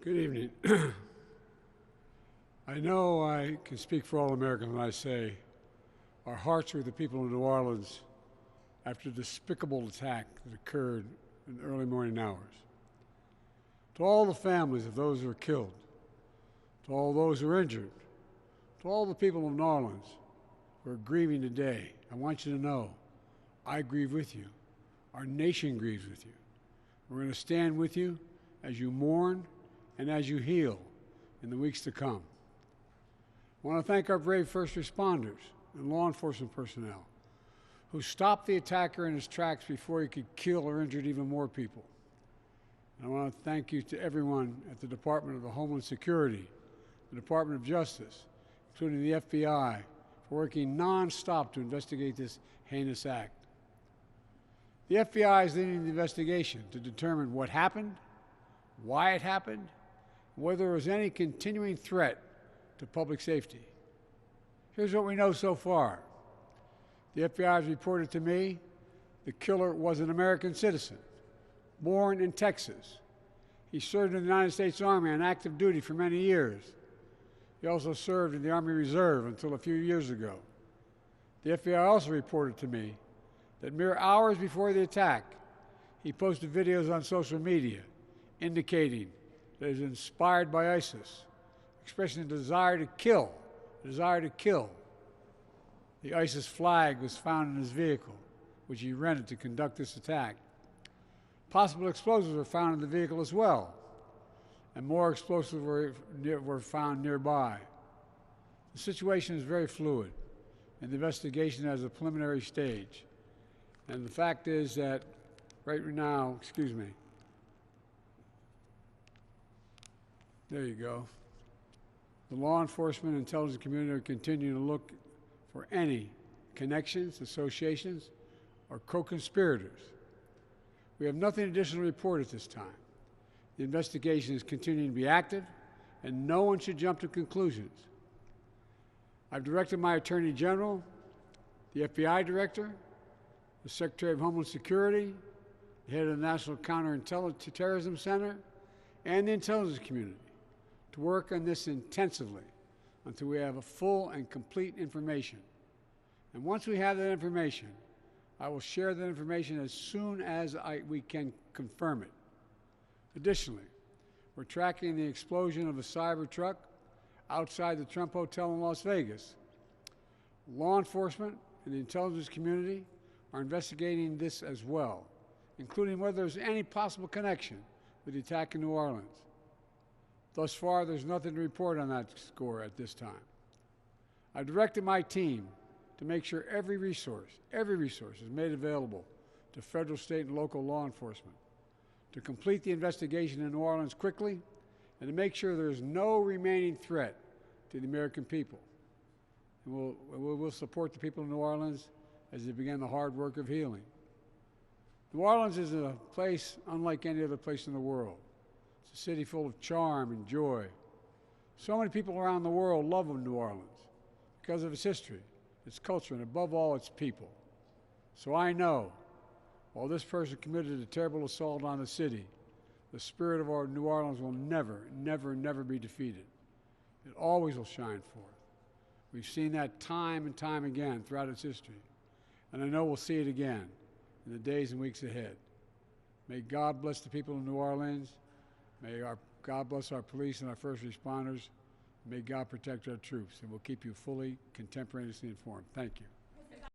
Good evening. I know I can speak for all Americans when I say our hearts are with the people of New Orleans after the despicable attack that occurred in the early morning hours. To all the families of those who were killed, to all those who were injured, to all the people of New Orleans who are grieving today, I want you to know I grieve with you. Our nation grieves with you. We're going to stand with you as you mourn and as you heal in the weeks to come. I want to thank our brave first responders and law enforcement personnel who stopped the attacker in his tracks before he could kill or injure even more people. And I want to thank you to everyone at the Department of the Homeland Security, the Department of Justice, including the FBI, for working nonstop to investigate this heinous act. The FBI is leading the investigation to determine what happened, why it happened, and whether there was any continuing threat to public safety. Here's what we know so far. The FBI has reported to me the killer was an American citizen, born in Texas. He served in the United States Army on active duty for many years. He also served in the Army Reserve until a few years ago. The FBI also reported to me that mere hours before the attack, he posted videos on social media indicating that he was inspired by ISIS, expressing a desire to kill, The ISIS flag was found in his vehicle, which he rented to conduct this attack. Possible explosives were found in the vehicle as well, and more explosives were found nearby. The situation is very fluid, and the investigation has a preliminary stage. And the fact is that right now, there you go. The law enforcement and intelligence community are continuing to look for any connections, associations, or co-conspirators. We have nothing additional to report at this time. The investigation is continuing to be active, and no one should jump to conclusions. I've directed my Attorney General, the FBI Director, the Secretary of Homeland Security, the head of the National Counterterrorism Center, and the intelligence community to work on this intensively until we have a full and complete information. And once we have that information, I will share that information as soon as we can confirm it. Additionally, we're tracking the explosion of a cyber truck outside the Trump Hotel in Las Vegas. Law enforcement and the intelligence community are investigating this as well, including whether there's any possible connection with the attack in New Orleans. Thus far, there's nothing to report on that score at this time. I've directed my team to make sure every resource is made available to federal, state, and local law enforcement to complete the investigation in New Orleans quickly and to make sure there's no remaining threat to the American people. And we'll support the people of New Orleans as they begin the hard work of healing. New Orleans is a place unlike any other place in the world. It's a city full of charm and joy. So many people around the world love New Orleans because of its history, its culture, and above all, its people. So I know, while this person committed a terrible assault on the city, the spirit of our New Orleans will never, never, never be defeated. It always will shine forth. We've seen that time and time again throughout its history, and I know we'll see it again in the days and weeks ahead. May God bless the people of New Orleans. May God bless our police and our first responders. May God protect our troops, and we'll keep you fully contemporaneously informed. Thank you.